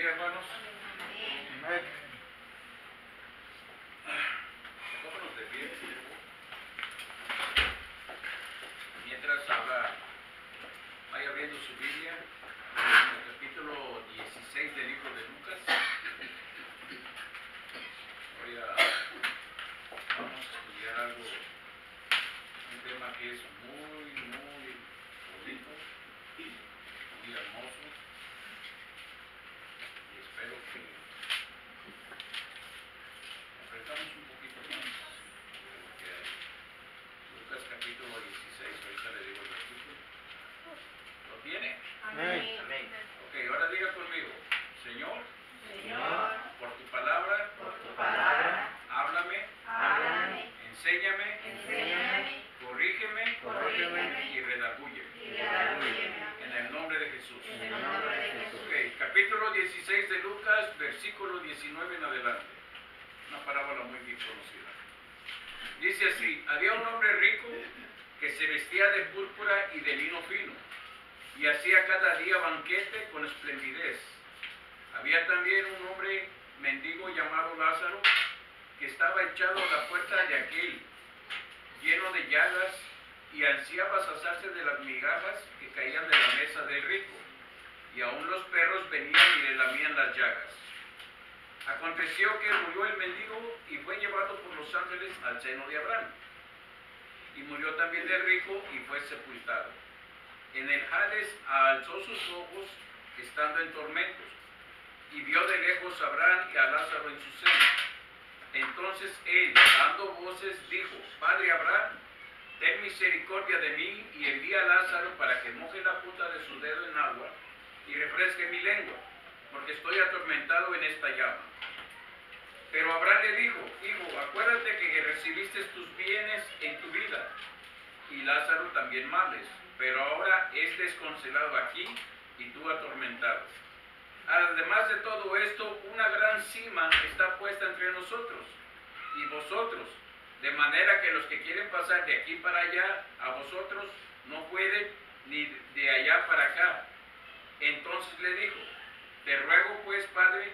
día, hermanos. Amén. Pongámonos de pie. Mientras vaya abriendo su Biblia, en el capítulo 16 del libro de Lucas. Vamos a estudiar algo, un tema que es muy bonito, muy hermoso, y espero que apretamos un poquito más de lo que hay. Lucas capítulo 16, ahorita le digo el versículo. ¿Lo tiene? Amén. Amén. Ok, ahora diga conmigo, Señor, Señor, por tu palabra, por tu palabra, háblame, háblame, enséñame, enséñame, corrígeme corrígeme y redagúyeme. y redagúyeme. En el nombre de Jesús. En el nombre de Jesús. Ok, capítulo 16 de Lucas, versículo 19 en adelante. Una parábola muy bien conocida. Dice así: había un hombre rico que se vestía de púrpura y de lino fino, y hacía cada día banquete con esplendidez. Había también un hombre mendigo llamado Lázaro, que estaba echado a la puerta de aquel, lleno de llagas, y ansiaba saciarse de las migajas que caían de la mesa del rico, y aún los perros venían y le lamían las llagas. Aconteció que murió el mendigo y fue llevado por los ángeles al seno de Abraham. Y murió también el rico y fue sepultado. En el Hades alzó sus ojos, estando en tormentos, y vio de lejos a Abraham y a Lázaro en su seno. Entonces él, dando voces, dijo: Padre Abraham, ten misericordia de mí y envía a Lázaro para que moje la punta de su dedo en agua y refresque mi lengua, porque estoy atormentado en esta llama. Pero Abraham le dijo: Hijo, acuérdate que recibiste tus bienes en tu vida, y Lázaro también males, pero ahora es desconsolado aquí y tú atormentado. Además de todo esto, una gran cima está puesta entre nosotros y vosotros, de manera que los que quieren pasar de aquí para allá, a vosotros no pueden, ni de allá para acá. Entonces le dijo: te ruego pues, Padre,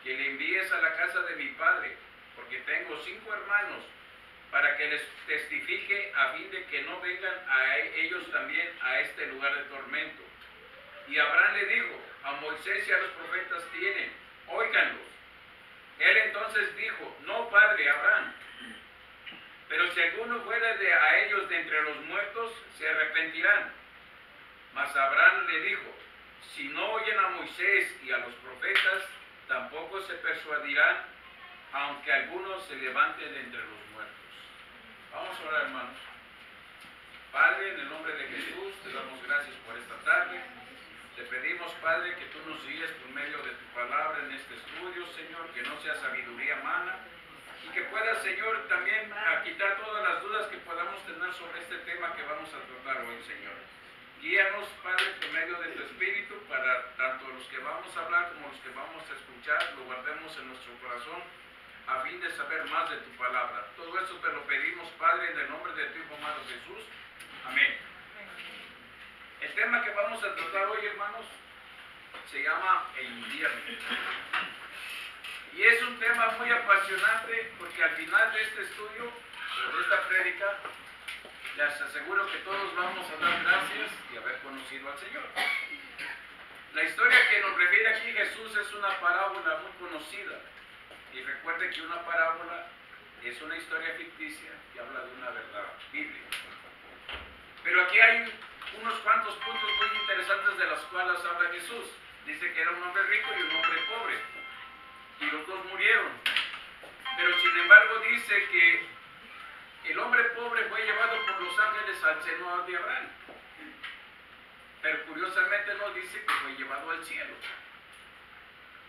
que le envíes a la casa de mi padre, porque tengo 5 hermanos, para que les testifique, a fin de que no vengan a ellos también a este lugar de tormento. Y Abraham le dijo: a Moisés y a los profetas tienen, óiganlos. Él entonces dijo: no, Padre Abraham, pero si alguno fuera a ellos de entre los muertos, se arrepentirán. Mas Abraham le dijo: si no oyen a Moisés y a los profetas, tampoco se persuadirán, aunque algunos se levanten de entre los muertos. Vamos a orar, hermanos. Padre, en el nombre de Jesús, te damos gracias por esta tarde. Te pedimos, Padre, que tú nos guíes por medio de tu palabra en este estudio, Señor, que no sea sabiduría humana, y que puedas, Señor, también quitar todas las dudas que podamos tener sobre este tema que vamos a tratar hoy, Señor. Guíanos, Padre, por medio de tu Espíritu, para tanto los que vamos a hablar como los que vamos a escuchar, lo guardemos en nuestro corazón, a fin de saber más de tu palabra. Todo esto te lo pedimos, Padre, en el nombre de tu Hijo amado Jesús. Amén. El tema que vamos a tratar hoy, hermanos, se llama el invierno. Y es un tema muy apasionante, porque al final de este estudio, de esta prédica, les aseguro que todos vamos a dar gracias y haber conocido al Señor. La historia que nos refiere aquí Jesús es una parábola muy conocida. Y recuerde que una parábola es una historia ficticia que habla de una verdad bíblica. Pero aquí hay unos cuantos puntos muy interesantes de los cuales habla Jesús. Dice que era un hombre rico y un hombre pobre, y los dos murieron. Pero sin embargo dice que el hombre pobre fue llevado por los ángeles al seno de Abraham. Pero curiosamente no dice que fue llevado al cielo.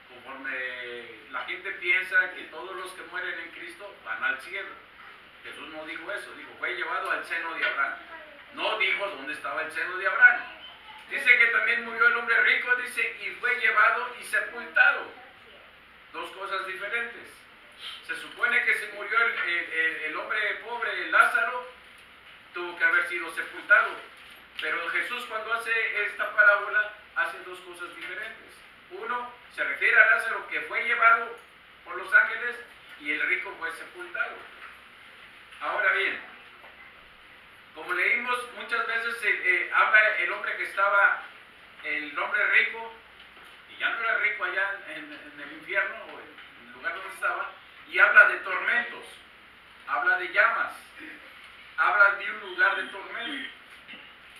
Conforme la gente piensa que todos los que mueren en Cristo van al cielo. Jesús no dijo eso, dijo fue llevado al seno de Abraham. No dijo dónde estaba el seno de Abraham. Dice que también murió el hombre rico, dice, y fue llevado y sepultado. Dos cosas diferentes. Se supone que se murió el hombre pobre, Lázaro, tuvo que haber sido sepultado. Pero Jesús, cuando hace esta parábola, hace dos cosas diferentes. Uno, Se refiere a Lázaro que fue llevado por los ángeles y el rico fue sepultado. Ahora bien, como leímos muchas veces habla el hombre que estaba, el hombre rico, y ya no era rico allá en el infierno o en el lugar donde estaba, y habla de tormentos, habla de llamas, habla de un lugar de tormento.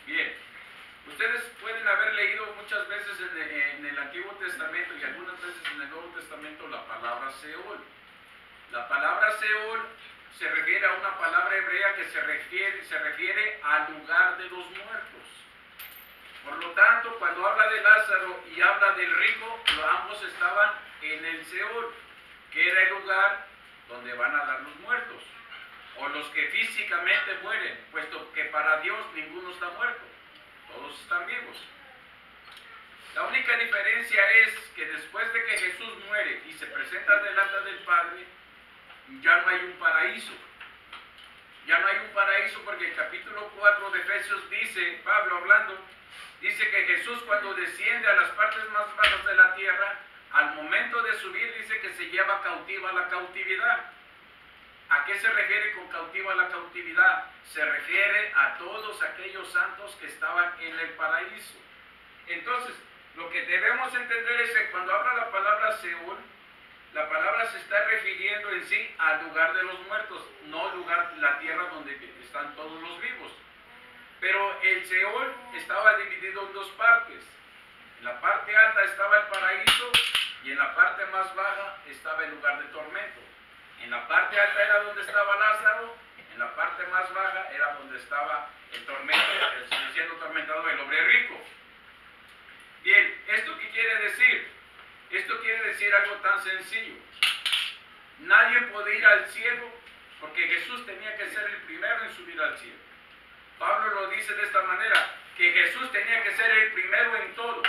Bien, ustedes pueden haber leído muchas veces en el Antiguo Testamento y algunas veces en el Nuevo Testamento la palabra Seol. La palabra Seol se refiere a una palabra hebrea que se refiere al lugar de los muertos. Por lo tanto, cuando habla de Lázaro y habla del rico, ambos estaban en el Seol, que era el lugar donde van a dar los muertos, o los que físicamente mueren, puesto que para Dios ninguno está muerto, todos están vivos. La única diferencia es que después de que Jesús muere y se presenta delante del Padre, ya no hay un paraíso. Ya no hay un paraíso porque el capítulo 4 de Efesios dice, Pablo hablando, dice que Jesús cuando desciende a las partes más bajas de la tierra, al momento de subir dice que se lleva cautiva la cautividad. ¿A qué se refiere con cautiva la cautividad? Se refiere a todos aquellos santos que estaban en el paraíso. Entonces, lo que debemos entender es que cuando habla la palabra Seol, la palabra se está refiriendo en sí al lugar de los muertos, no lugar, la tierra donde están todos los vivos. Pero el Seol estaba dividido en dos partes. En la parte alta estaba el paraíso y en la parte más baja estaba el lugar de tormento. En la parte alta era donde estaba Lázaro, en la parte más baja era donde estaba el tormento, siendo atormentado el hombre rico. Bien, ¿esto qué quiere decir? Esto quiere decir algo tan sencillo. Nadie puede ir al cielo porque Jesús tenía que ser el primero en subir al cielo. Pablo lo dice de esta manera, que Jesús tenía que ser el primero en todo.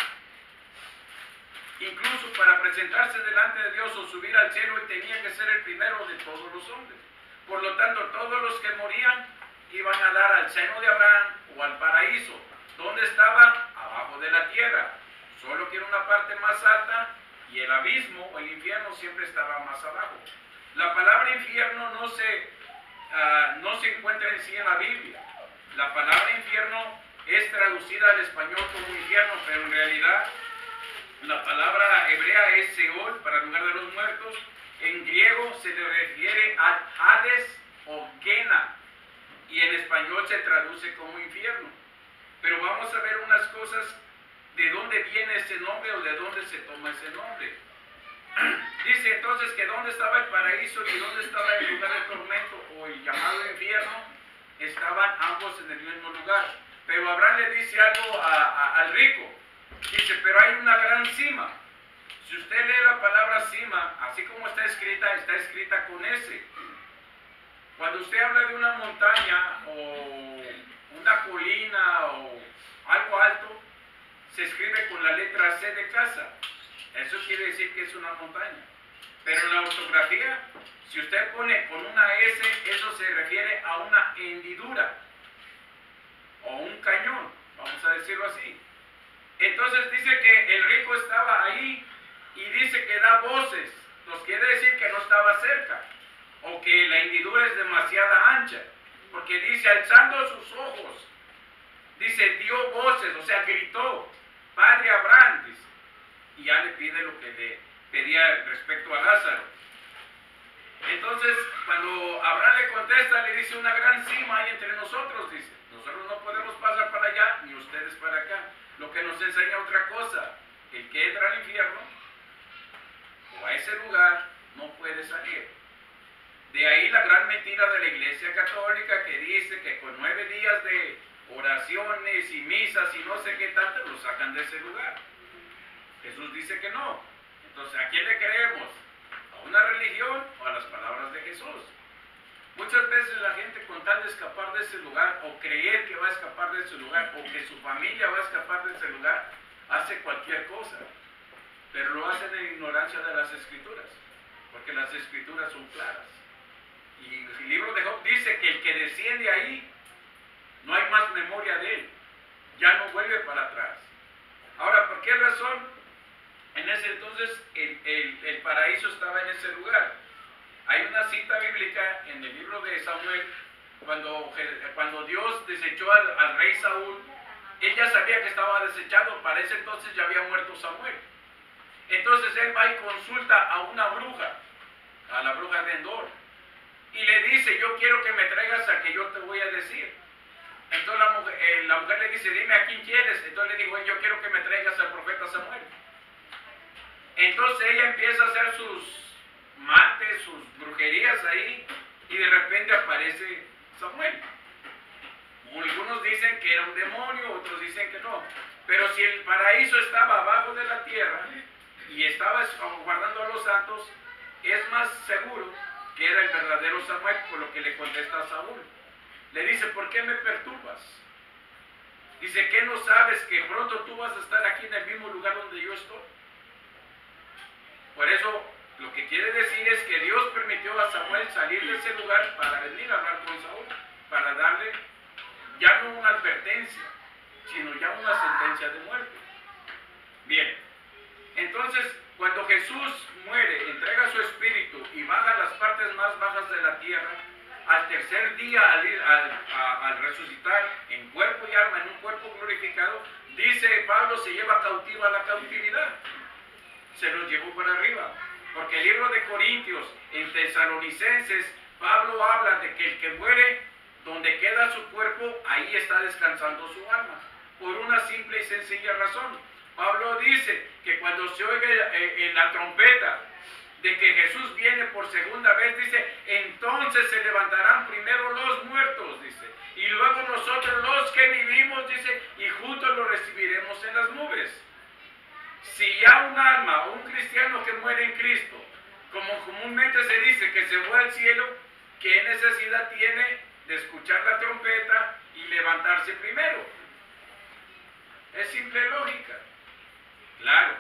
Incluso para presentarse delante de Dios o subir al cielo, él tenía que ser el primero de todos los hombres. Por lo tanto, todos los que morían iban a dar al seno de Abraham o al paraíso. ¿Dónde estaban? Abajo de la tierra. Solo que era una parte más alta y el abismo o el infierno siempre estaba más abajo. La palabra infierno no se encuentra en sí en la Biblia. La palabra infierno es traducida al español como infierno, pero en realidad la palabra hebrea es Seol, para el lugar de los muertos. En griego se le refiere a Hades o Gena, y en español se traduce como infierno. Pero vamos a ver unas cosas de dónde viene ese nombre o de dónde se toma ese nombre. Dice entonces que dónde estaba el paraíso y dónde estaba el lugar de tormento o el llamado infierno, estaban ambos en el mismo lugar. Pero Abraham le dice algo al rico. Dice, pero hay una gran cima. Si usted lee la palabra cima, así como está escrita con S. Cuando usted habla de una montaña o una colina o algo alto, se escribe con la letra C de casa. Eso quiere decir que es una montaña. Pero en la ortografía, si usted pone con una S, eso se refiere a una hendidura o un cañón, vamos a decirlo así. Entonces dice que el rico estaba ahí y dice que da voces. Nos quiere decir que no estaba cerca o que la hendidura es demasiada ancha, porque dice alzando sus ojos, dice dio voces, o sea gritó, Padre Abraham, dice, y ya le pide lo que le pedía respecto a Lázaro. Entonces cuando Abraham le contesta, le dice una gran cima hay entre nosotros, dice, nosotros no podemos pasar para allá ni ustedes para acá. Lo que nos enseña otra cosa, el que entra al infierno o a ese lugar no puede salir. De ahí la gran mentira de la Iglesia Católica que dice que con 9 días de oraciones y misas y no sé qué tanto lo sacan de ese lugar. Jesús dice que no. Entonces, ¿a quién le creemos? ¿A una religión o a las palabras de Jesús? Muchas veces la gente con tal de escapar de ese lugar o creer que va a escapar de ese lugar o que su familia va a escapar de ese lugar, hace cualquier cosa, pero lo hacen en ignorancia de las Escrituras, porque las Escrituras son claras. Y el libro de Job dice que el que desciende ahí, no hay más memoria de él, ya no vuelve para atrás. Ahora, ¿por qué razón? En ese entonces el paraíso estaba en ese lugar. Hay una cita bíblica en el libro de Samuel, cuando Dios desechó al rey Saúl, él ya sabía que estaba desechado, para ese entonces ya había muerto Samuel. Entonces él va y consulta a una bruja, a la bruja de Endor, y le dice, yo quiero que me traigas a que yo te voy a decir. Entonces la mujer le dice, dime a quién quieres. Entonces le dijo, yo quiero que me traigas al profeta Samuel. Entonces ella empieza a hacer sus mates, sus brujerías ahí, y de repente aparece Samuel. Algunos dicen que era un demonio, otros dicen que no. Pero si el paraíso estaba abajo de la tierra y estaba guardando a los santos, es más seguro que era el verdadero Samuel, por lo que le contesta a Saúl. Le dice, ¿por qué me perturbas? Dice, ¿qué no sabes que pronto tú vas a estar aquí en el mismo lugar donde yo estoy? Por eso, lo que quiere decir es que Dios permitió a Samuel salir de ese lugar para venir a hablar con Saúl, para darle ya no una advertencia, sino ya una sentencia de muerte. Bien, entonces, cuando Jesús muere, entrega su espíritu y baja a las partes más bajas de la tierra, al tercer día, al resucitar en cuerpo y alma, en un cuerpo glorificado, dice Pablo, se lleva cautiva la cautividad. Se los llevó por arriba. Porque el libro de Corintios, en Tesalonicenses, Pablo habla de que el que muere, donde queda su cuerpo, ahí está descansando su alma. Por una simple y sencilla razón. Pablo dice que cuando se oye en la trompeta de que Jesús viene por segunda vez, dice, entonces se levantarán primero los muertos, dice, y luego nosotros los que vivimos, dice, y juntos lo recibiremos en las nubes. Si ya un alma o un cristiano que muere en Cristo, como comúnmente se dice que se fue al cielo, ¿qué necesidad tiene de escuchar la trompeta y levantarse primero? Es simple lógica. Claro,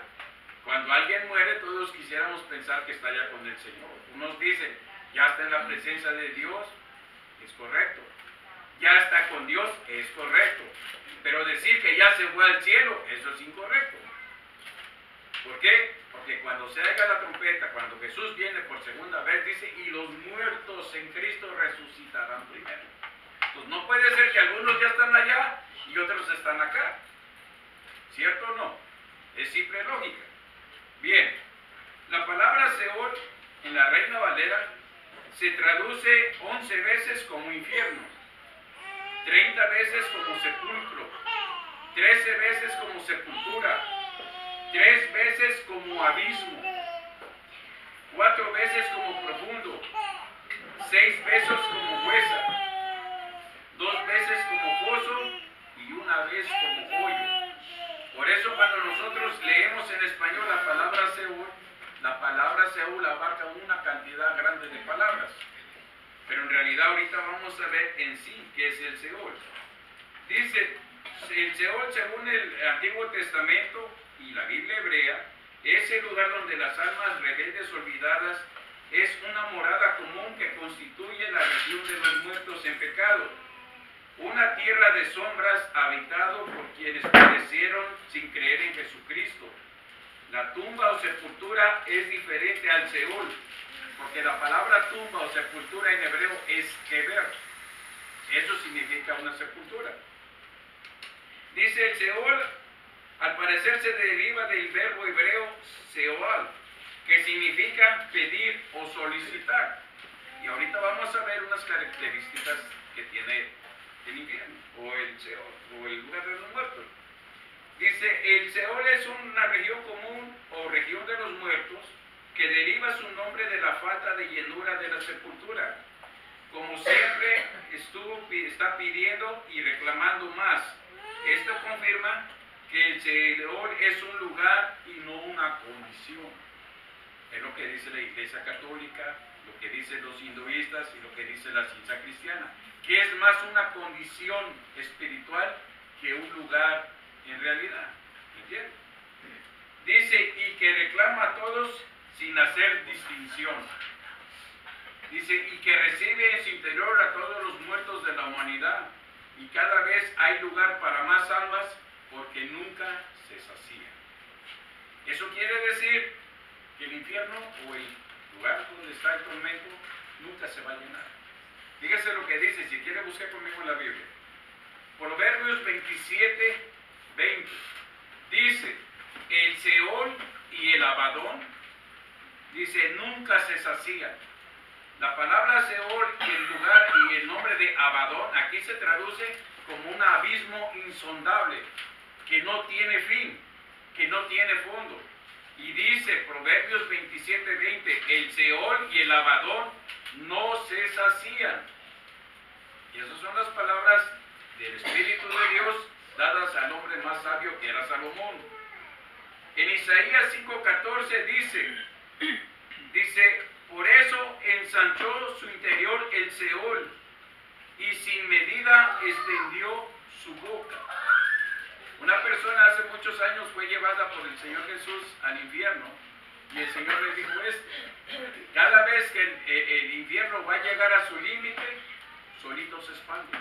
cuando alguien muere todos quisiéramos pensar que está ya con el Señor. Unos dicen, ya está en la presencia de Dios, es correcto. Ya está con Dios, es correcto. Pero decir que ya se fue al cielo, eso es incorrecto. ¿Por qué? Porque cuando se haga la trompeta, cuando Jesús viene por segunda vez, dice, y los muertos en Cristo resucitarán primero. Pues no puede ser que algunos ya están allá y otros están acá. ¿Cierto o no? Es simple lógica. Bien, la palabra Seol en la Reina Valera se traduce 11 veces como infierno, 30 veces como sepulcro, 13 veces como sepultura, 3 veces como abismo, 4 veces como profundo, 6 veces como huesa, 2 veces como foso y 1 vez como hoyo. Por eso cuando nosotros leemos en español la palabra Seúl abarca una cantidad grande de palabras. Pero en realidad ahorita vamos a ver en sí qué es el Seol. Dice, el Seol según el Antiguo Testamento y la Biblia hebrea, es el lugar donde las almas rebeldes olvidadas es una morada común que constituye la región de los muertos en pecado. Una tierra de sombras habitado por quienes perecieron sin creer en Jesucristo. La tumba o sepultura es diferente al Seol, porque la palabra tumba o sepultura en hebreo es keber. Eso significa una sepultura. Dice el Seol, al parecer se deriva del verbo hebreo seoal, que significa pedir o solicitar. Y ahorita vamos a ver unas características que tiene el infierno, o el Seol, o el lugar de los muertos. Dice, el Seol es una región común o región de los muertos que deriva su nombre de la falta de llenura de la sepultura. Como siempre está pidiendo y reclamando más. Esto confirma que el Seol es un lugar y no una condición. Es lo que dice la Iglesia Católica, lo que dicen los hinduistas y lo que dice la ciencia cristiana, que es más una condición espiritual que un lugar en realidad. ¿Entiendes? Dice, y que reclama a todos sin hacer distinción. Dice, y que recibe en su interior a todos los muertos de la humanidad, y cada vez hay lugar para más almas porque nunca se sacía. Eso quiere decir que el infierno o el lugar donde está el tormento nunca se va a llenar. Fíjese lo que dice, si quiere buscar conmigo en la Biblia. Proverbios 27, 20. Dice, el Seol y el Abadón, dice, nunca se sacían. La palabra Seol y el lugar y el nombre de Abadón aquí se traduce como un abismo insondable que no tiene fin, que no tiene fondo. Y dice Proverbios 27, 20, el Seol y el Abadón no se sacían. Y esas son las palabras del Espíritu de Dios dadas al hombre más sabio que era Salomón. En Isaías 5:14 dice, por eso ensanchó su interior el Seol y sin medida extendió su boca. Una persona hace muchos años fue llevada por el Señor Jesús al infierno y el Señor le dijo esto: cada vez que el infierno va a llegar a su límite, solito se expande.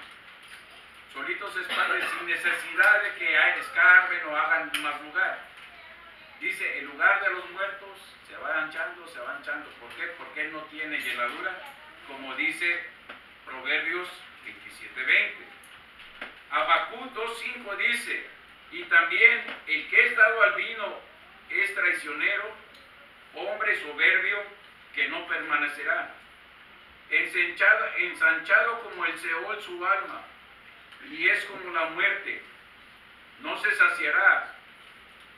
Solito se expande sin necesidad de que escarben o hagan más lugar. Dice, el lugar de los muertos se va anchando, se va anchando. ¿Por qué? Porque él no tiene llenadura, como dice Proverbios 27:20. Habacuc 2:5 dice, y también el que es dado al vino es traicionero, hombre soberbio que no permanecerá. Ensanchado como el Seol su alma, y es como la muerte, no se saciará.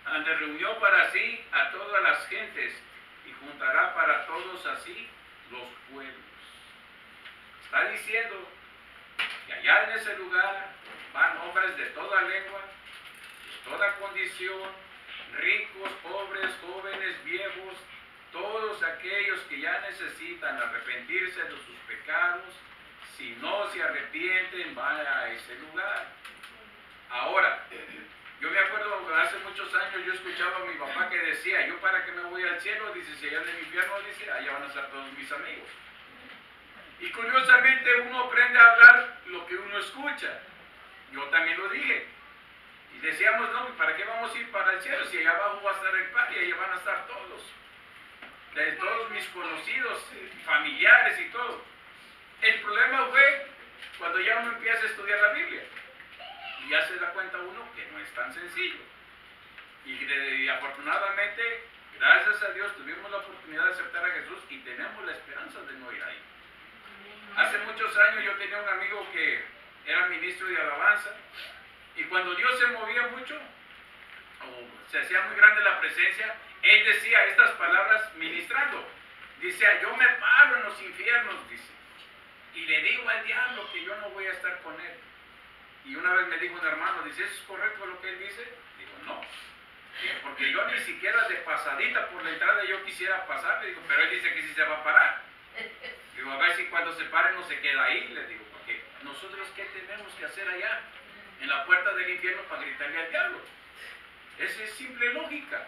Ante reunió para sí a todas las gentes y juntará para todos así los pueblos. Está diciendo que allá en ese lugar van hombres de toda lengua, de toda condición, ricos, pobres, jóvenes, viejos, todos aquellos que ya necesitan arrepentirse de sus pecados. Si no se arrepienten, van a ese lugar. Ahora, yo me acuerdo que hace muchos años yo escuchaba a mi papá que decía, yo para qué me voy al cielo, dice, si allá en el infierno, dice, allá van a estar todos mis amigos. Y curiosamente uno aprende a hablar lo que uno escucha. Yo también lo dije. Y decíamos, no, ¿para qué vamos a ir para el cielo si allá abajo va a estar el Padre y allá van a estar todos? De todos mis conocidos, familiares y todo. El problema fue cuando ya uno empieza a estudiar la Biblia. Y ya se da cuenta uno que no es tan sencillo. Y afortunadamente, gracias a Dios, tuvimos la oportunidad de aceptar a Jesús y tenemos la esperanza de no ir ahí. Hace muchos años yo tenía un amigo que era ministro de alabanza, y cuando Dios se movía mucho, o se hacía muy grande la presencia, él decía estas palabras ministrando. Dice, yo me paro en los infiernos, dice, y le digo al diablo que yo no voy a estar con él. Y una vez me dijo un hermano, dice, ¿eso es correcto lo que él dice? Digo, no. Digo, porque yo ni siquiera de pasadita por la entrada yo quisiera pasar. Le digo, pero él dice que sí se va a parar. Digo, a ver si cuando se pare no se queda ahí. Le digo, porque nosotros ¿qué tenemos que hacer allá? En la puerta del infierno para gritarle al diablo. Esa es simple lógica.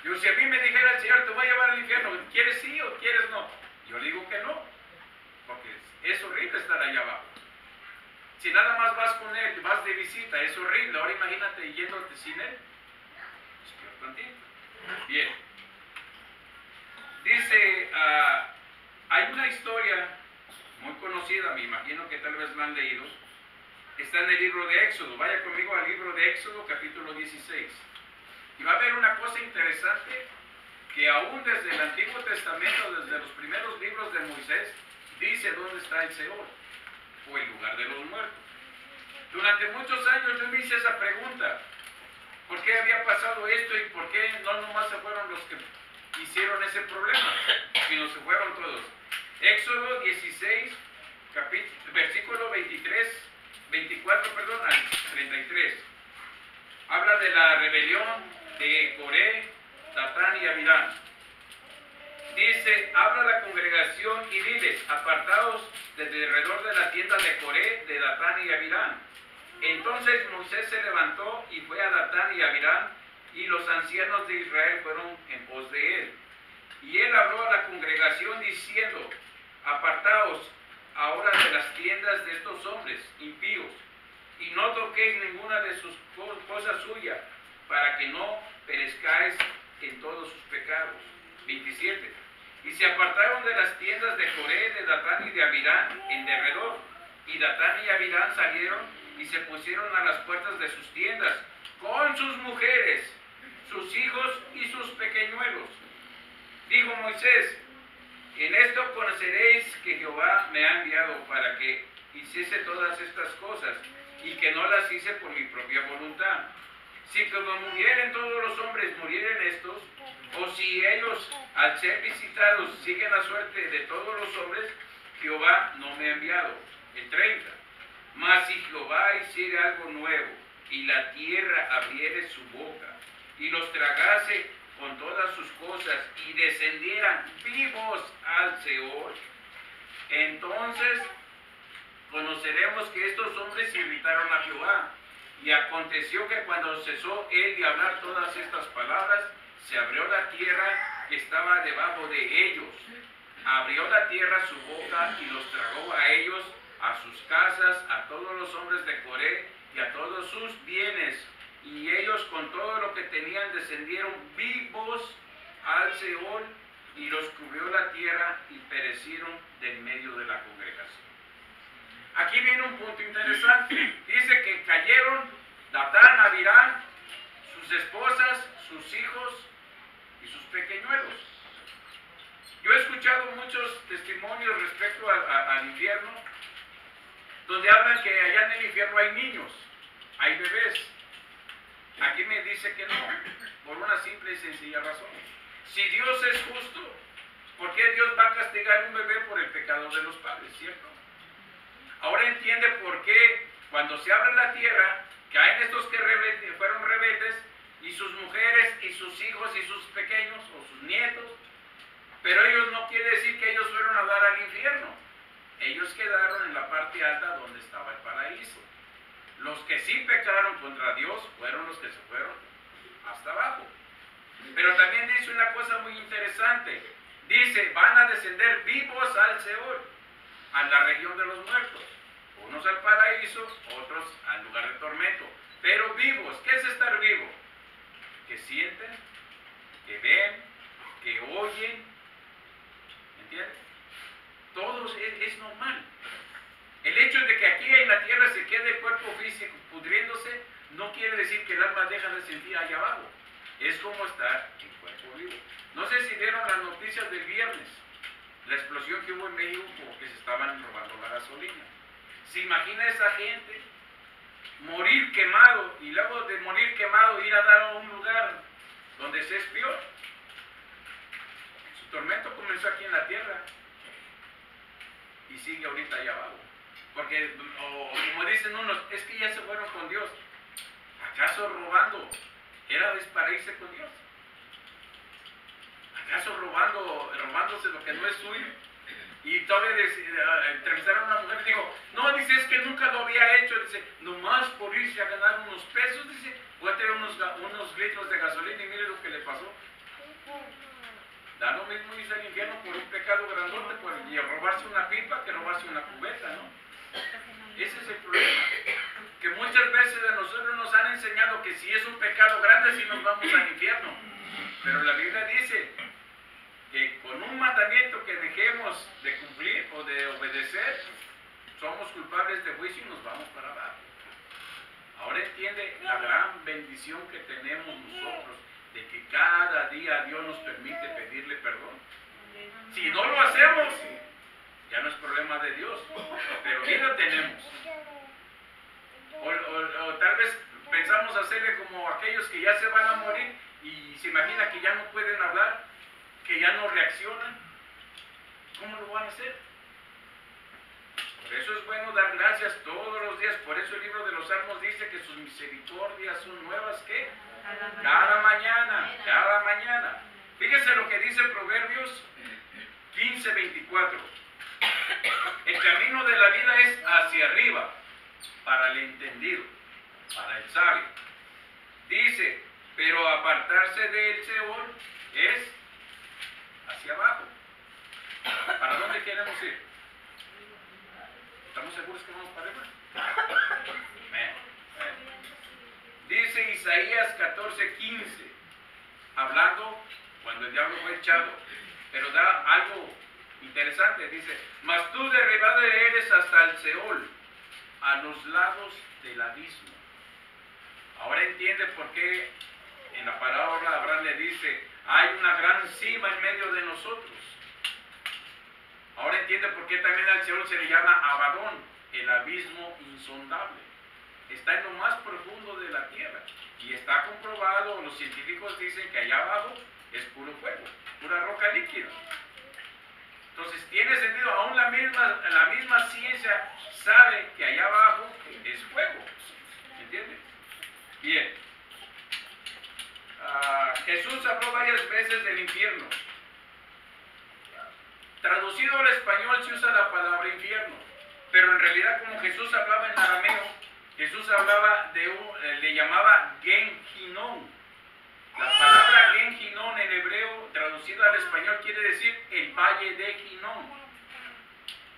Digo, si a mí me dijera el Señor, te voy a llevar al infierno, ¿quieres sí o quieres no? Yo le digo que no. Porque es horrible estar allá abajo. Si nada más vas con él, vas de visita, es horrible. Ahora imagínate yéndote sin él. Es peor tantito. Bien. Dice, hay una historia muy conocida, me imagino que tal vez la han leído. Está en el libro de Éxodo. Vaya conmigo al libro de Éxodo, capítulo 16. Y va a haber una cosa interesante, que aún desde el Antiguo Testamento, desde los primeros libros de Moisés, dice dónde está el Seol, o el lugar de los muertos. Durante muchos años yo me hice esa pregunta, ¿por qué había pasado esto y por qué no nomás se fueron los que hicieron ese problema, sino se fueron todos? Éxodo 16, versículo 24 al 33. Habla de la rebelión de Coré, Datán y Abirán. Dice, habla a la congregación y diles, apartaos desde alrededor de la tienda de Coré, de Datán y Abirán. Entonces Moisés se levantó y fue a Datán y Abirán, y los ancianos de Israel fueron en pos de él. Y él habló a la congregación diciendo, apartaos ahora de las tiendas de estos hombres impíos, y no toquéis ninguna de sus cosas suyas, para que no perezcáis en todos sus pecados. 27. Y se apartaron de las tiendas de Coré, de Datán y de Abirán en derredor. Y Datán y Abirán salieron y se pusieron a las puertas de sus tiendas con sus mujeres, sus hijos y sus pequeñuelos. Dijo Moisés: en esto conoceréis que Jehová me ha enviado para que hiciese todas estas cosas, y que no las hice por mi propia voluntad. Si como murieren todos los hombres, murieren estos, o si ellos al ser visitados siguen la suerte de todos los hombres, Jehová no me ha enviado. El 30. Mas si Jehová hiciere algo nuevo, y la tierra abriere su boca, y los tragase con todas sus cosas, y descendieran vivos al Seol, entonces conoceremos que estos hombres irritaron a Jehová. Y aconteció que cuando cesó él de hablar todas estas palabras, se abrió la tierra que estaba debajo de ellos. Abrió la tierra su boca y los tragó a ellos, a sus casas, a todos los hombres de Coré y a todos sus bienes. Y ellos con todo lo que tenían descendieron vivos al Seol, y los cubrió la tierra y perecieron del medio de la congregación. Aquí viene un punto interesante. Dice que cayeron Datán, Abirán, sus esposas, sus hijos y sus pequeñuelos. Yo he escuchado muchos testimonios respecto al infierno, donde hablan que allá en el infierno hay niños, hay bebés. Aquí me dice que no, por una simple y sencilla razón. Si Dios es justo, ¿por qué Dios va a castigar a un bebé por el pecado de los padres, cierto? Ahora entiende por qué cuando se abre la tierra, caen estos que fueron rebeldes, y sus mujeres y sus hijos y sus pequeños o sus nietos, pero ellos no quiere decir que ellos fueron a dar al infierno. Ellos quedaron en la parte alta donde estaba el paraíso. Los que sí pecaron contra Dios fueron los que se fueron hasta abajo. Pero también dice una cosa muy interesante. Dice, van a descender vivos al Seol, a la región de los muertos. Unos al paraíso, otros al lugar de tormento. Pero vivos, ¿qué es estar vivo? Que sienten, que ven, que oyen. ¿Entiendes? Todo es normal. El hecho de que aquí en la tierra se quede el cuerpo físico pudriéndose, no quiere decir que el alma deja de sentir allá abajo. Es como estar en cuerpo vivo. No sé si vieron las noticias del viernes, la explosión que hubo en México porque se estaban robando la gasolina. ¿Se imagina esa gente morir quemado y luego de morir quemado ir a dar a un lugar donde se es peor? Su tormento comenzó aquí en la tierra y sigue ahorita allá abajo. Porque, o como dicen unos, es que ya se fueron con Dios. ¿Acaso robando era para irse con Dios? ¿Acaso robándose lo que no es suyo? Y todavía entrevistaron a una mujer y dijo, no, dice, es que nunca lo había hecho. Dice, nomás por irse a ganar unos pesos, dice, voy a tener unos litros de gasolina y mire lo que le pasó. Da lo mismo irse al infierno por un pecado grandote, por robarse una pipa que robarse una cubeta, ¿no? Ese es el problema. Que muchas veces a nosotros nos han enseñado que si es un pecado grande, sí nos vamos al infierno. Pero la Biblia dice que con un mandamiento que dejemos de cumplir o de obedecer, somos culpables de juicio y nos vamos para abajo. Ahora entiende la gran bendición que tenemos nosotros de que cada día Dios nos permite pedirle perdón. Si no lo hacemos, ya no es problema de Dios, pero vida tenemos. O tal vez pensamos hacerle como aquellos que ya se van a morir y se imagina que ya no pueden hablar, que ya no reaccionan. ¿Cómo lo van a hacer? Por eso es bueno dar gracias todos los días. Por eso el libro de los Salmos dice que sus misericordias son nuevas, ¿qué? Cada mañana, cada mañana. Fíjense lo que dice Proverbios 15:24. El camino de la vida es hacia arriba, para el entendido, para el sabio. Dice, pero apartarse del Seol es hacia abajo. ¿Para dónde queremos ir? ¿Estamos seguros que vamos para arriba? Dice Isaías 14:15, hablando cuando el diablo fue echado, pero da algo interesante, dice, mas tú derribado eres hasta el Seol, a los lados del abismo. Ahora entiende por qué en la parábola Abraham le dice, hay una gran cima en medio de nosotros. Ahora entiende por qué también al Seol se le llama Abadón, el abismo insondable. Está en lo más profundo de la tierra y está comprobado, los científicos dicen que allá abajo es puro fuego, pura roca líquida. Entonces tiene sentido, aún la misma ciencia sabe que allá abajo es fuego. ¿Entiende? Bien. Jesús habló varias veces del infierno. Traducido al español se usa la palabra infierno, pero en realidad como Jesús hablaba en arameo, Jesús hablaba le llamaba Gen-Hinnom. La palabra Gen-Hinnom en hebreo, traducido al español, quiere decir el valle de Hinnom.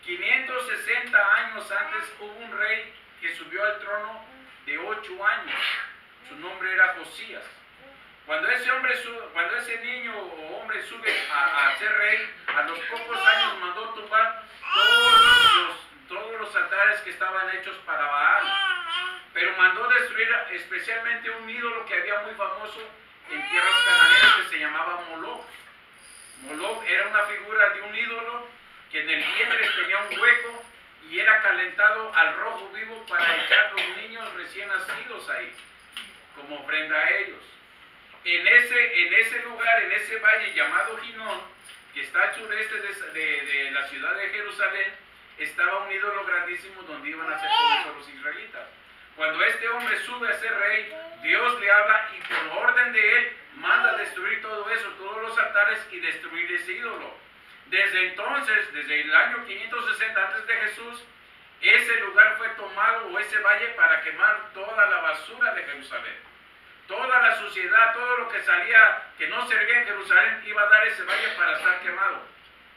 560 años antes hubo un rey que subió al trono de 8 años. Su nombre era Josías. Cuando ese niño o hombre sube a ser rey, a los pocos años mandó tumbar todos los altares que estaban hechos para Baal. Pero mandó destruir especialmente un ídolo que había muy famoso en tierras cananeas que se llamaba Moloch. Moloch era una figura de un ídolo que en el vientre tenía un hueco y era calentado al rojo vivo para echar los niños recién nacidos ahí, como ofrenda a ellos. En ese lugar, en ese valle llamado Hinnom, que está al sureste de la ciudad de Jerusalén, estaba un ídolo grandísimo donde iban a ser todos los israelitas. Cuando este hombre sube a ser rey, Dios le habla y por orden de él manda destruir todo eso, todos los altares y destruir ese ídolo. Desde entonces, desde el año 560 antes de Jesús, ese lugar fue tomado, o ese valle, para quemar toda la basura de Jerusalén. Toda la suciedad, todo lo que salía, que no servía en Jerusalén, iba a dar ese valle para estar quemado,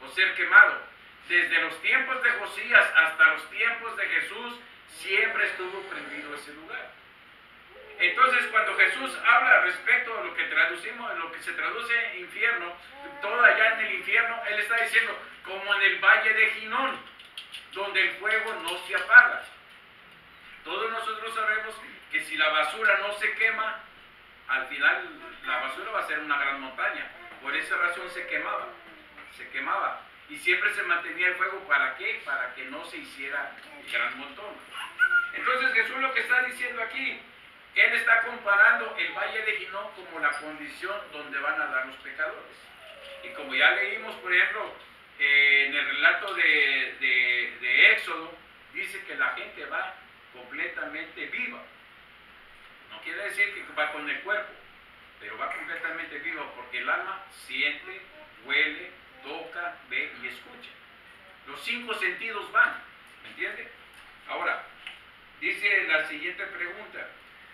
o ser quemado. Desde los tiempos de Josías hasta los tiempos de Jesús, siempre estuvo prendido ese lugar. Entonces, cuando Jesús habla respecto a lo que traducimos, lo que se traduce en infierno, todo allá en el infierno, Él está diciendo, como en el valle de Hinnom, donde el fuego no se apaga. Todos nosotros sabemos que si la basura no se quema, al final la basura va a ser una gran montaña. Por esa razón se quemaba. Y siempre se mantenía el fuego, ¿para qué? Para que no se hiciera el gran montón. Entonces Jesús lo que está diciendo aquí, Él está comparando el valle de Hinnom como la condición donde van a dar los pecadores. Y como ya leímos, por ejemplo, en el relato de Éxodo, dice que la gente va completamente viva. No quiere decir que va con el cuerpo, pero va completamente viva porque el alma siente, huele, toca, ve y escucha. Los 5 sentidos van, ¿me entiende? Ahora, dice la siguiente pregunta,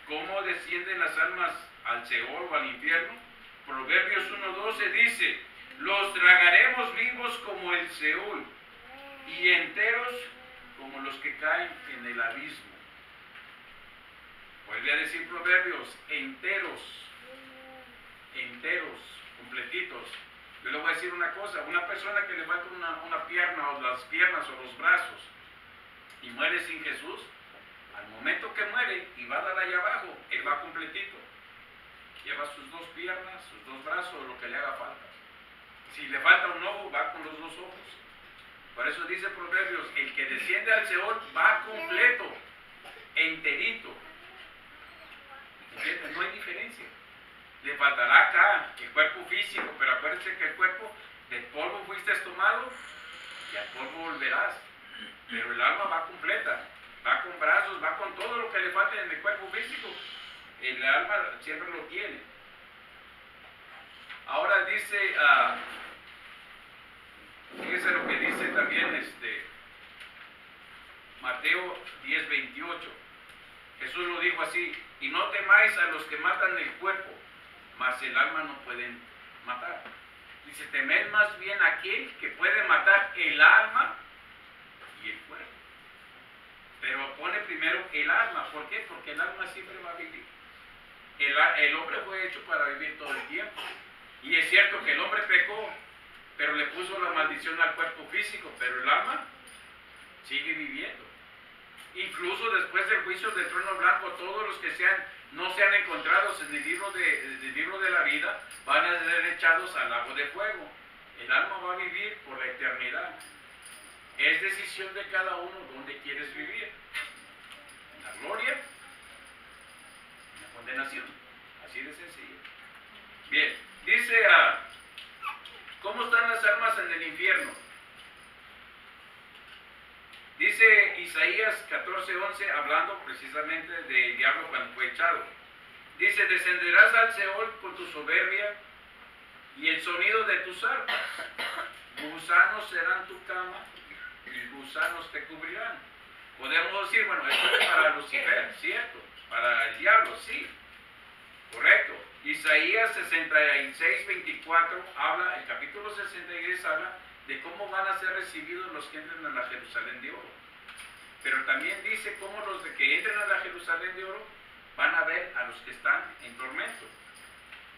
¿cómo descienden las almas al Seol o al infierno? Proverbios 1:12 dice, los tragaremos vivos como el Seol y enteros como los que caen en el abismo. Vuelve a decir Proverbios, enteros, completitos. Yo le voy a decir una cosa, una persona que le falta una pierna o las piernas o los brazos y muere sin Jesús, al momento que muere y va a dar allá abajo, él va completito. Lleva sus 2 piernas, sus 2 brazos, o lo que le haga falta. Si le falta un ojo, va con los 2 ojos. Por eso dice Proverbios, el que desciende al Seol va completo, enterito. ¿Entiendes? No hay diferencia. Le faltará acá el cuerpo físico, pero acuérdense que el cuerpo del polvo fuiste tomado y al polvo volverás. Pero el alma va completa, va con brazos, va con todo lo que le falta en el cuerpo físico. El alma siempre lo tiene. Ahora dice, fíjese lo que dice también Mateo 10:28. Jesús lo dijo así, y no temáis a los que matan el cuerpo, mas el alma no pueden matar. Dice, temed más bien a aquel que puede matar el alma y el cuerpo. Pero pone primero el alma. ¿Por qué? Porque el alma siempre va a vivir. El hombre fue hecho para vivir todo el tiempo. Y es cierto que el hombre pecó, pero le puso la maldición al cuerpo físico, pero el alma sigue viviendo. Incluso después del juicio del trono blanco, todos los que no sean encontrados en el libro de la vida van a ser echados al lago de fuego. El alma va a vivir por la eternidad. Es decisión de cada uno dónde quieres vivir. En la gloria, en la condenación. Así de sencillo. Bien, dice, ¿cómo están las almas en el infierno? Dice Isaías 14:11, hablando precisamente del diablo cuando fue echado. Dice, descenderás al Seol con tu soberbia y el sonido de tus arpas. Gusanos serán tu cama y gusanos te cubrirán. Podemos decir, bueno, esto es para Lucifer, ¿cierto? Para el diablo, sí. Correcto. Isaías 66:24 habla, el capítulo 66 habla de cómo van a ser recibidos los que entren a la Jerusalén de oro. Pero también dice cómo los de que entren a la Jerusalén de oro van a ver a los que están en tormento.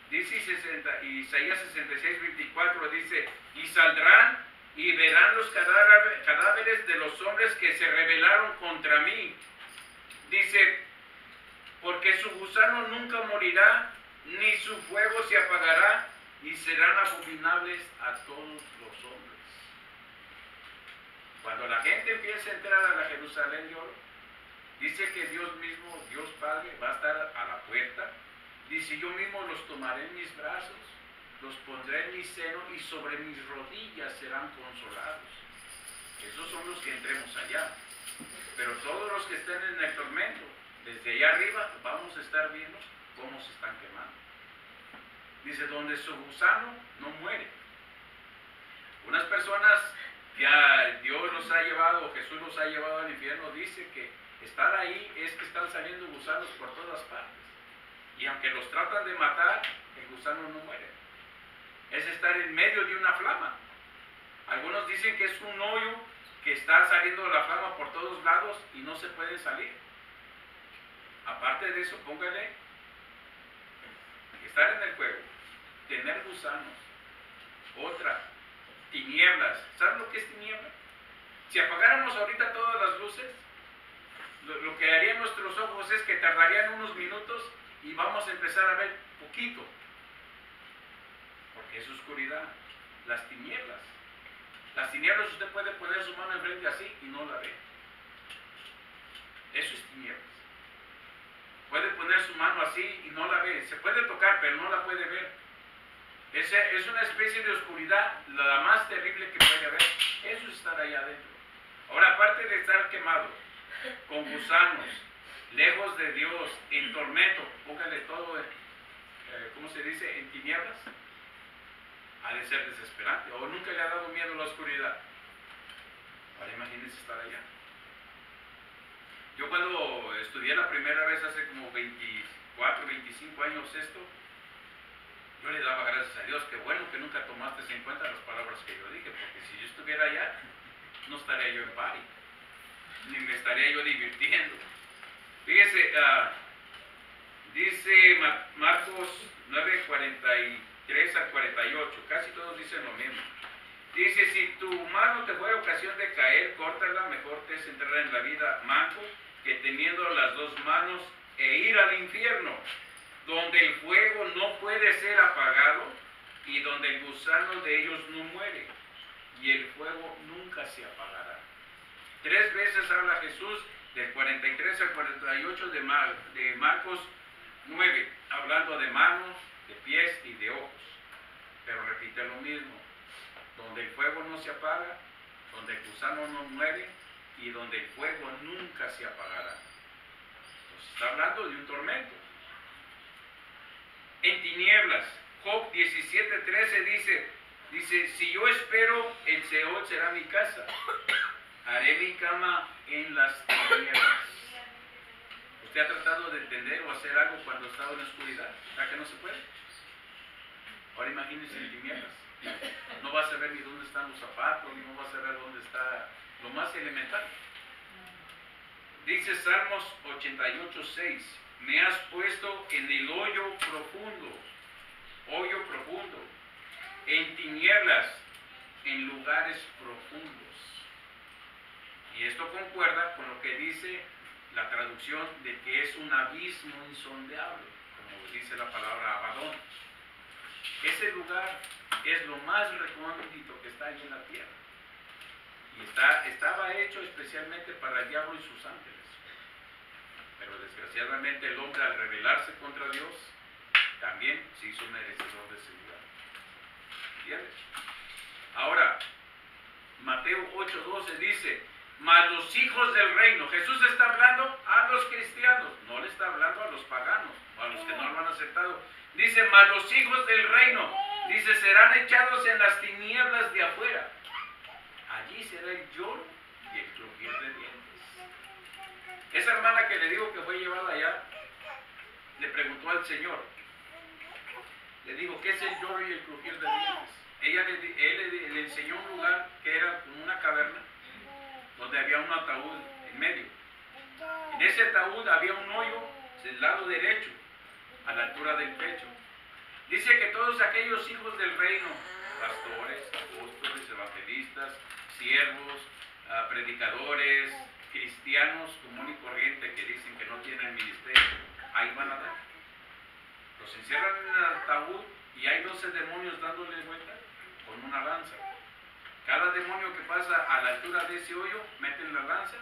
Dice Isaías 66:24, dice, y saldrán y verán los cadáveres de los hombres que se rebelaron contra mí. Dice, porque su gusano nunca morirá, ni su fuego se apagará, y serán abominables a todos los hombres. Cuando la gente empiece a entrar a la Jerusalén de oro, dice que Dios mismo, Dios Padre, va a estar a la puerta. Dice, yo mismo los tomaré en mis brazos, los pondré en mi seno y sobre mis rodillas serán consolados. Esos son los que entremos allá. Pero todos los que estén en el tormento, desde allá arriba, vamos a estar viendo cómo se están quemando. Dice, donde su gusano no muere. Unas personas que Dios los ha llevado, o Jesús los ha llevado al infierno, dice que estar ahí es que están saliendo gusanos por todas partes. Y aunque los tratan de matar, el gusano no muere. Es estar en medio de una flama. Algunos dicen que es un hoyo que está saliendo la flama por todos lados y no se puede salir. Aparte de eso, póngale estar en el fuego, tener gusanos. Otra, tinieblas. ¿Saben lo que es tiniebla? Si apagáramos ahorita todas las luces, lo que harían nuestros ojos es que tardarían unos minutos y vamos a empezar a ver poquito, porque es oscuridad. Las tinieblas. Las tinieblas, usted puede poner su mano enfrente así y no la ve. Eso es tinieblas. Puede poner su mano así y no la ve. Se puede tocar, pero no la puede ver. Es una especie de oscuridad, la más terrible que puede haber. Eso es estar allá adentro. Ahora, aparte de estar quemado, con gusanos, lejos de Dios, en tormento, póngale todo, ¿cómo se dice? En tinieblas, ha de ser desesperante. O nunca le ha dado miedo la oscuridad. Ahora imagínense estar allá. Yo cuando estudié la primera vez hace como 24, 25 años esto, yo le daba gracias a Dios, que bueno que nunca tomaste en cuenta las palabras que yo dije, porque si yo estuviera allá, no estaría yo en party, ni me estaría yo divirtiendo. Fíjese, dice Marcos 9:43 al 48, casi todos dicen lo mismo. Dice, si tu mano te fue ocasión de caer, córtala, mejor te es entrar en la vida manco que teniendo las dos manos e ir al infierno, donde el fuego no puede ser apagado y donde el gusano de ellos no muere, y el fuego nunca se apagará. 3 veces habla Jesús del 43 al 48 de Marcos 9, hablando de manos, de pies y de ojos. Pero repite lo mismo, donde el fuego no se apaga, donde el gusano no muere y donde el fuego nunca se apagará. Entonces está hablando de un tormento. En tinieblas, Job 17:13 dice, si yo espero, el Seol será mi casa, haré mi cama en las tinieblas. ¿Usted ha tratado de entender o hacer algo cuando está en la oscuridad? ¿Verdad que no se puede? Ahora imagínense en tinieblas. No vas a ver ni dónde están los zapatos, ni no vas a ver dónde está lo más elemental. Dice Salmos 88:6, me has puesto en el hoyo profundo, en tinieblas, en lugares profundos. Y esto concuerda con lo que dice la traducción de que es un abismo insondable, como dice la palabra Abadón. Ese lugar es lo más recóndito que está ahí en la tierra. Y estaba hecho especialmente para el diablo y sus ángeles. Pero desgraciadamente el hombre, al rebelarse contra Dios, también se hizo merecedor de ese lugar. ¿Entiendes? Ahora, Mateo 8:12 dice: mas los hijos del reino. Jesús está hablando a los cristianos, no le está hablando a los paganos, a los que no lo han aceptado. Dice: mas los hijos del reino, dice, serán echados en las tinieblas de afuera. Allí será el lloro y el crujir de dientes. Esa hermana que le digo que fue llevada allá, le preguntó al Señor, le dijo: ¿qué es el lloro y el crujir de dientes? Él le enseñó un lugar que era como una caverna, donde había un ataúd en medio. En ese ataúd había un hoyo del lado derecho, a la altura del pecho. Dice que todos aquellos hijos del reino, pastores, apóstoles, evangelistas, siervos, predicadores, cristianos común y corriente que dicen que no tienen ministerio, ahí van a dar. Los encierran en el ataúd y hay 12 demonios dándole vuelta con una lanza. Cada demonio que pasa a la altura de ese hoyo, meten la lanza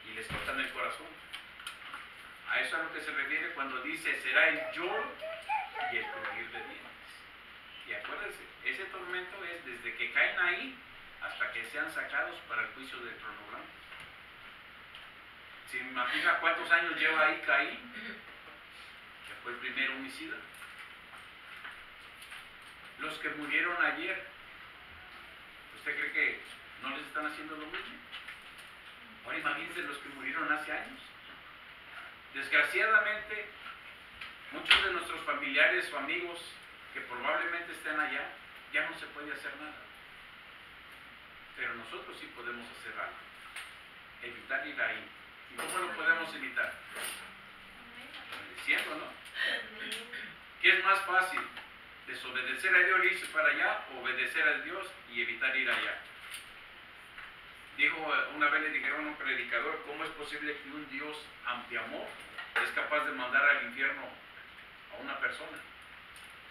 y les cortan el corazón. A eso es a lo que se refiere cuando dice: será el lloro y el crujir de dientes. Y acuérdense, ese tormento es desde que caen ahí hasta que sean sacados para el juicio del trono blanco. ¿Se imagina cuántos años lleva ahí Caín? Que fue el primer homicida. Los que murieron ayer, ¿usted cree que no les están haciendo lo mismo? Ahora imagínense los que murieron hace años. Desgraciadamente, muchos de nuestros familiares o amigos que probablemente estén allá, ya no se puede hacer nada. Pero nosotros sí podemos hacer algo. Evitar ir ahí. ¿Y cómo lo podemos evitar? Obedeciendo, ¿no? ¿Qué es más fácil? ¿Desobedecer a Dios y irse para allá, o obedecer a Dios y evitar ir allá? Dijo, una vez le dijeron a un predicador: ¿cómo es posible que un Dios ampliamor es capaz de mandar al infierno a una persona?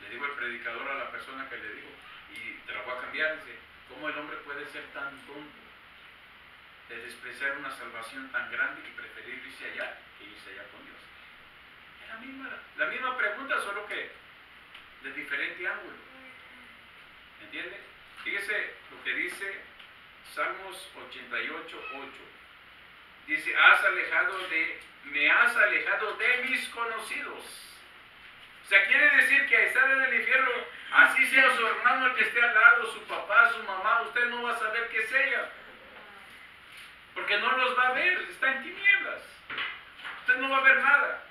Le dijo el predicador a la persona que le dijo, y te la voy a cambiar, dice: ¿cómo el hombre puede ser tan tonto de despreciar una salvación tan grande y preferir irse allá que irse allá con Dios? Es la misma pregunta, solo que de diferente ángulo. ¿Entiende? Fíjese lo que dice Salmos 88:8. Dice: me has alejado de mis conocidos. O sea, quiere decir que estar en el infierno, así sea su hermano el que esté al lado, su papá, su mamá, usted no va a saber qué es ella. Porque no los va a ver, está en tinieblas. Usted no va a ver nada.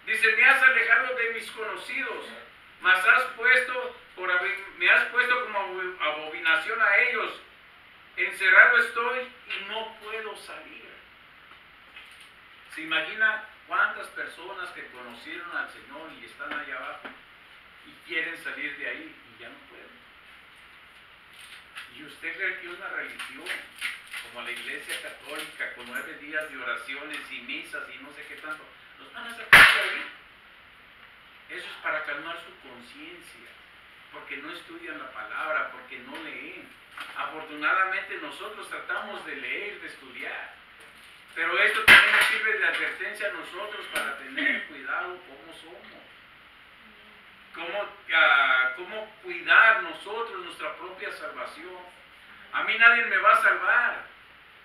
Dice: me has alejado de mis conocidos, mas me has puesto como abominación a ellos. Encerrado estoy y no puedo salir. ¿Se imagina cuántas personas que conocieron al Señor y están allá abajo y quieren salir de ahí y ya no pueden? ¿Y usted cree que una religión como la Iglesia Católica, con 9 días de oraciones y misas y no sé qué tanto, los van a sacar de ahí? Eso es para calmar su conciencia, porque no estudian la palabra, porque no leen. Afortunadamente nosotros tratamos de leer, de estudiar, pero esto también nos sirve de advertencia a nosotros para tener cuidado cómo somos, cómo cuidar nosotros nuestra propia salvación. A mí nadie me va a salvar.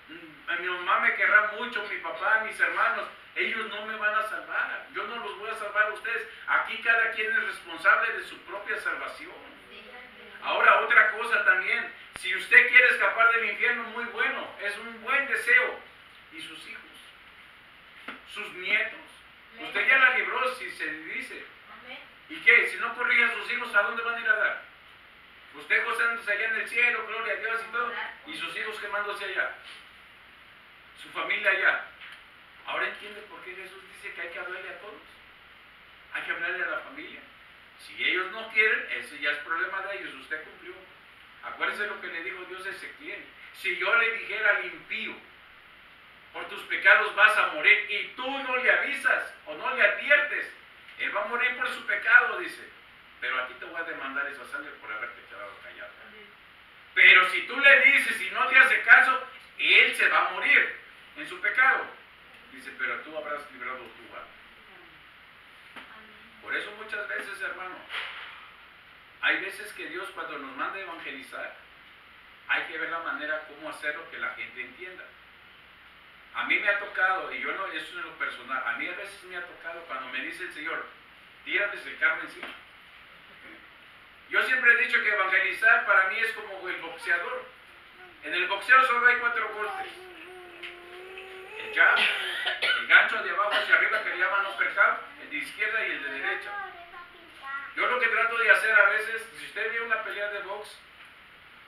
Mi mamá me querrá mucho, mi papá, mis hermanos, ellos no me van a salvar. Yo no los voy a salvar a ustedes. Aquí cada quien es responsable de su propia salvación. Ahora, otra cosa también: si usted quiere escapar del infierno, muy bueno, es un buen deseo. ¿Y sus hijos? ¿Sus nietos? Usted ya la libró, si se dice. ¿Y qué? Si no corrige a sus hijos, ¿a dónde van a ir a dar? Usted gozándose allá en el cielo, gloria a Dios y todo, y sus hijos quemándose allá, su familia allá. Ahora entiende por qué Jesús dice que hay que hablarle a todos. Hay que hablarle a la familia. Si ellos no quieren, ese ya es problema de ellos. Usted cumplió. Acuérdese lo que le dijo Dios a Ezequiel. Si yo le dijera al impío, por tus pecados vas a morir, y tú no le avisas o no le adviertes, él va a morir por su pecado, dice. Pero a ti te voy a demandar esa sangre por haberte quedado callado. Pero si tú le dices y no te hace caso, él se va a morir en su pecado. Dice, pero tú habrás librado tu alma. Por eso muchas veces, hermano, hay veces que Dios cuando nos manda a evangelizar, hay que ver la manera cómo hacerlo que la gente entienda. A mí me ha tocado, y yo no, eso es en lo personal, a mí a veces me ha tocado cuando me dice el Señor, tírales el carro encima. Yo siempre he dicho que evangelizar para mí es como el boxeador. En el boxeo solo hay 4 golpes. El jab, el gancho de abajo hacia arriba que le llaman uppercut, el de izquierda y el de derecha. Yo lo que trato de hacer a veces, si usted ve una pelea de box,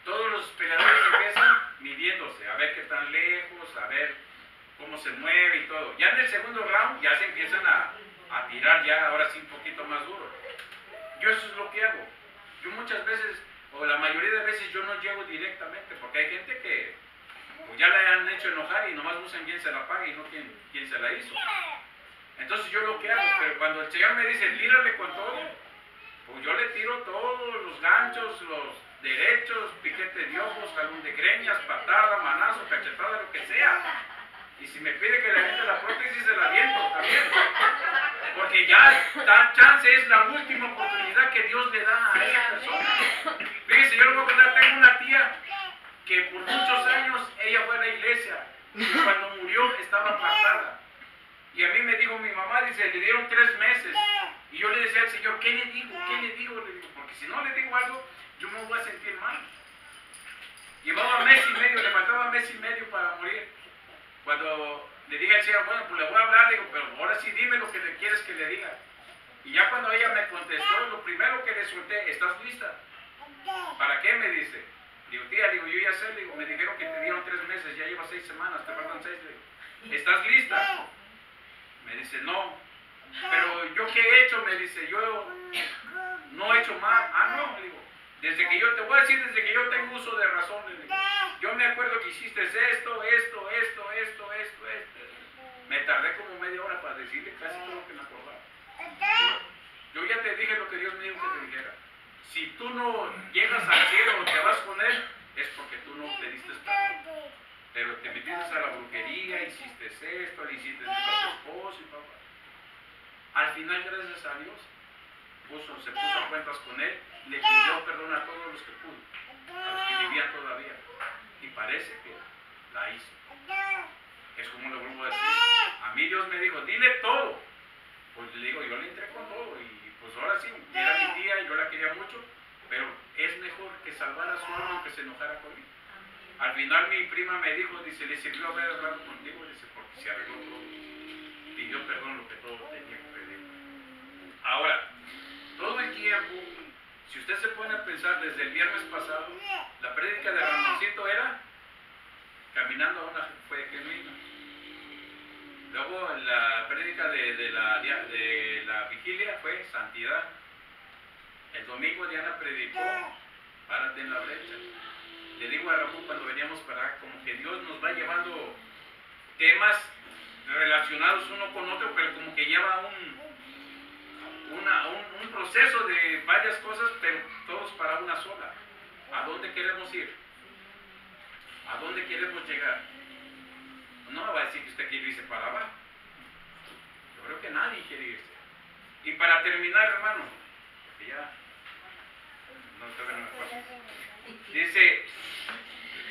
todos los peleadores empiezan midiéndose, a ver qué tan lejos, a ver cómo se mueve y todo. Ya en el segundo round ya se empiezan a tirar ya, ahora sí un poquito más duro. Yo eso es lo que hago. Yo muchas veces, o la mayoría de veces, yo no llego directamente, porque hay gente que pues, ya la han hecho enojar y nomás buscan quién se la paga y no quién se la hizo. Entonces yo lo que hago, pero cuando el Señor me dice, tírale con todo, pues yo le tiro todos los ganchos, los derechos, piquete de ojos, jalón de greñas, patada, manazo, cachetada, lo que sea. Y si me pide que le aviente la prótesis, se la aviento también. Porque ya da chance, es la última oportunidad que Dios le da a esa persona. Fíjense, yo le voy a contar, tengo una tía que por muchos años ella fue a la iglesia. Y cuando murió estaba apartada. Y a mí me dijo mi mamá, dice, le dieron 3 meses. Y yo le decía al Señor, ¿qué le digo? ¿Qué le digo? Le digo, porque si no le digo algo, yo me voy a sentir mal. Llevaba 1 mes y medio, le faltaba 1 mes y medio para morir. Cuando le dije al Señor, bueno, pues le voy a hablar, le digo, pero ahora sí dime lo que le quieres que le diga. Y ya cuando ella me contestó, lo primero que le solté, ¿estás lista? ¿Para qué? Me dice. Digo, tía, digo, yo ya sé, digo, me dijeron que te dieron 3 meses, ya lleva 6 semanas, te faltan 6. Digo, ¿estás lista? Me dice, no. Pero yo qué he hecho, me dice, yo no he hecho mal. Ah, no, le digo, desde que yo, te voy a decir, desde que yo tengo uso de razón, le digo, yo me acuerdo que hiciste esto. Me tardé como media hora para decirle casi todo lo que me acordaba. Yo ya te dije lo que Dios me dijo que te dijera. Si tú no llegas al cielo o te vas con Él, es porque tú no pediste perdón. Pero te metiste a la brujería, hiciste esto, le hiciste esto a tu esposo y papá. Al final, gracias a Dios, se puso a cuentas con Él, le pidió perdón a todos los que pudo, a los que vivían todavía. Y parece que la hizo. Es como le vuelvo a decir. A mí Dios me dijo, dile todo. Pues le digo, yo le entré con todo. Y pues ahora sí, era mi tía, yo la quería mucho. Pero es mejor que salvar a su alma que se enojara conmigo. Al final mi prima me dijo, dice, le sirvió haber hablado contigo, dice, porque se arregló todo. Pidió perdón lo que todo tenía que pedir. Ahora, todo el tiempo, si usted se pone a pensar desde el viernes pasado, la prédica de Ramoncito era caminando a una fue genuina. Luego la prédica de la vigilia fue santidad. El domingo Diana predicó, párate en la brecha. Le digo a Ramón cuando veníamos para acá, como que Dios nos va llevando temas relacionados uno con otro, pero como que lleva un proceso de varias cosas, pero todos para una sola. ¿A dónde queremos ir? ¿A dónde queremos llegar? No me va a decir que usted quiere irse para abajo. Yo creo que nadie quiere irse. Y para terminar, hermano, porque ya no me acuerdo. Dice,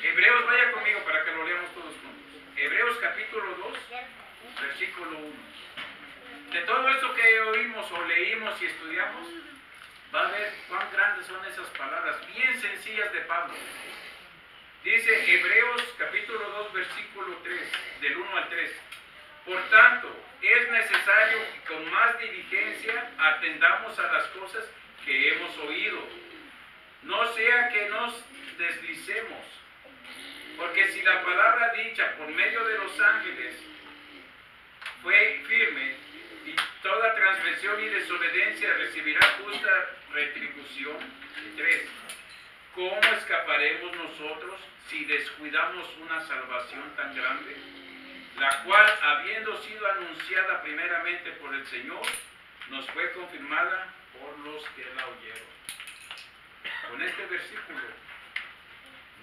Hebreos, vaya conmigo para que lo leamos todos juntos. Hebreos capítulo 2, versículo 1. De todo esto que oímos o leímos y estudiamos, va a ver cuán grandes son esas palabras, bien sencillas de Pablo. Dice Hebreos capítulo 2, versículo 3, del 1 al 3. Por tanto, es necesario que con más diligencia atendamos a las cosas que hemos oído. No sea que nos deslicemos, porque si la palabra dicha por medio de los ángeles fue firme, y toda transgresión y desobediencia recibirá justa retribución. 3. ¿Cómo escaparemos nosotros si descuidamos una salvación tan grande, la cual, habiendo sido anunciada primeramente por el Señor, nos fue confirmada por los que la oyeron? Con este versículo,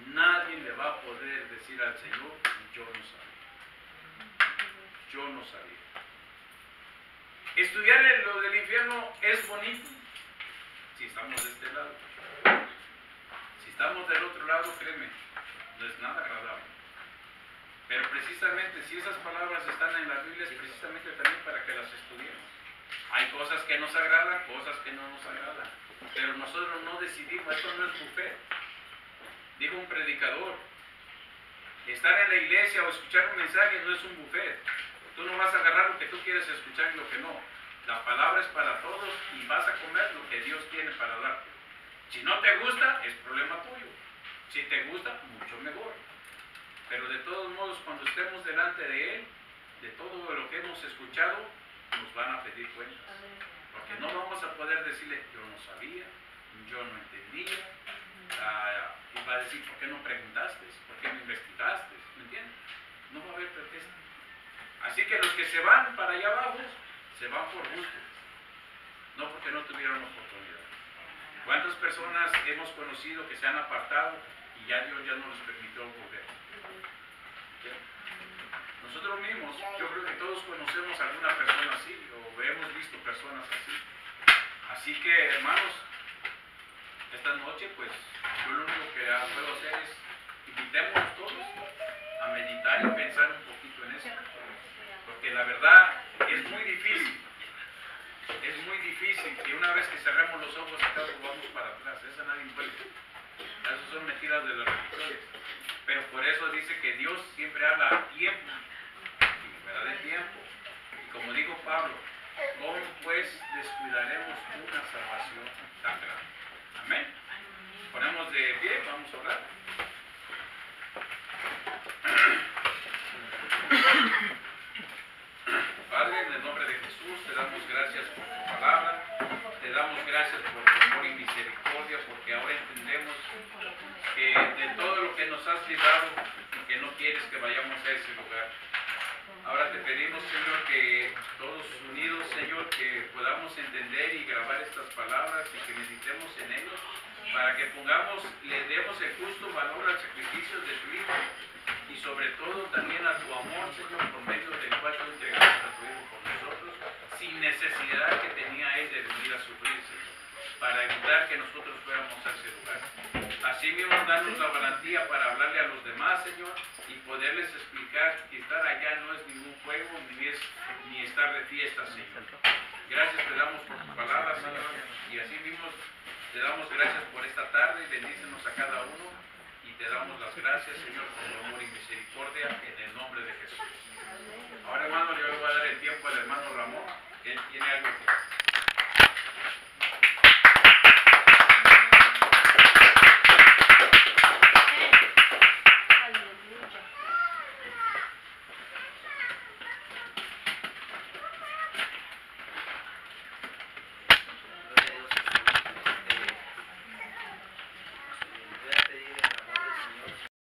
nadie le va a poder decir al Señor, yo no sabía. Yo no sabía. Estudiar lo del infierno es bonito si estamos de este lado. Si estamos del otro lado, créeme, no es nada agradable. Pero precisamente si esas palabras están en la Biblia, es precisamente también para que las estudiemos. Hay cosas que nos agradan, cosas que no nos agradan. Pero nosotros no decidimos, esto no es buffet. Dijo un predicador, estar en la iglesia o escuchar un mensaje no es un buffet. Tú no vas a agarrar lo que tú quieres escuchar y lo que no. La palabra es para todos y vas a comer lo que Dios tiene para darte. Si no te gusta, es problema tuyo. Si te gusta, mucho mejor. Pero de todos modos, cuando estemos delante de Él, de todo lo que hemos escuchado, nos van a pedir cuentas. Porque no vamos a poder decirle, yo no sabía, yo no entendía. Y va a decir, ¿por qué no preguntaste? ¿Por qué no investigaste? ¿Me entiendes? No va a haber pretexto. Así que los que se van para allá abajo, se van por gusto, no porque no tuvieron oportunidad. ¿Cuántas personas hemos conocido que se han apartado y ya Dios ya no les permitió volver? Nosotros mismos, yo creo que todos conocemos a alguna persona así, o hemos visto personas así. Así que, hermanos, esta noche, pues, yo lo único que puedo hacer es invitémonos todos a meditar y pensar un poquito en eso. Porque la verdad es muy difícil. Es muy difícil que una vez que cerremos los ojos acá vamos para atrás. Esa nadie puede. Esas son mentiras de las religiones. Pero por eso dice que Dios siempre habla a tiempo y fuera de tiempo. Y como dijo Pablo, ¿cómo pues descuidaremos una salvación tan grande? Amén. Ponemos de pie, vamos a orar. Padre, en el nombre de Jesús, te damos gracias por tu palabra, te damos gracias por tu amor y misericordia, porque ahora entendemos que de todo lo que nos has librado y que no quieres que vayamos a ese lugar. Ahora te pedimos, Señor, que todos unidos, Señor, que podamos entender y grabar estas palabras y que meditemos en ellos, para que le demos el justo valor al sacrificio de tu Hijo y sobre todo también a tu amor, Señor, por medio del cual tú entregaste a tu Hijo por nosotros, sin necesidad que tenía Él de venir a sufrir, Señor, para evitar que nosotros fuéramos a ese lugar. Así mismo, darnos la valentía para hablarle a los demás, Señor, y poderles explicar que estar allá no es ningún juego, ni estar de fiesta, Señor. Gracias te damos por tu palabra, Señor, y así mismo te damos gracias por esta tarde, bendícenos a cada uno, y te damos las gracias, Señor, por tu amor y misericordia, en el nombre de Jesús. Ahora, hermano, yo le voy a dar el tiempo al hermano Ramón, que él tiene algo que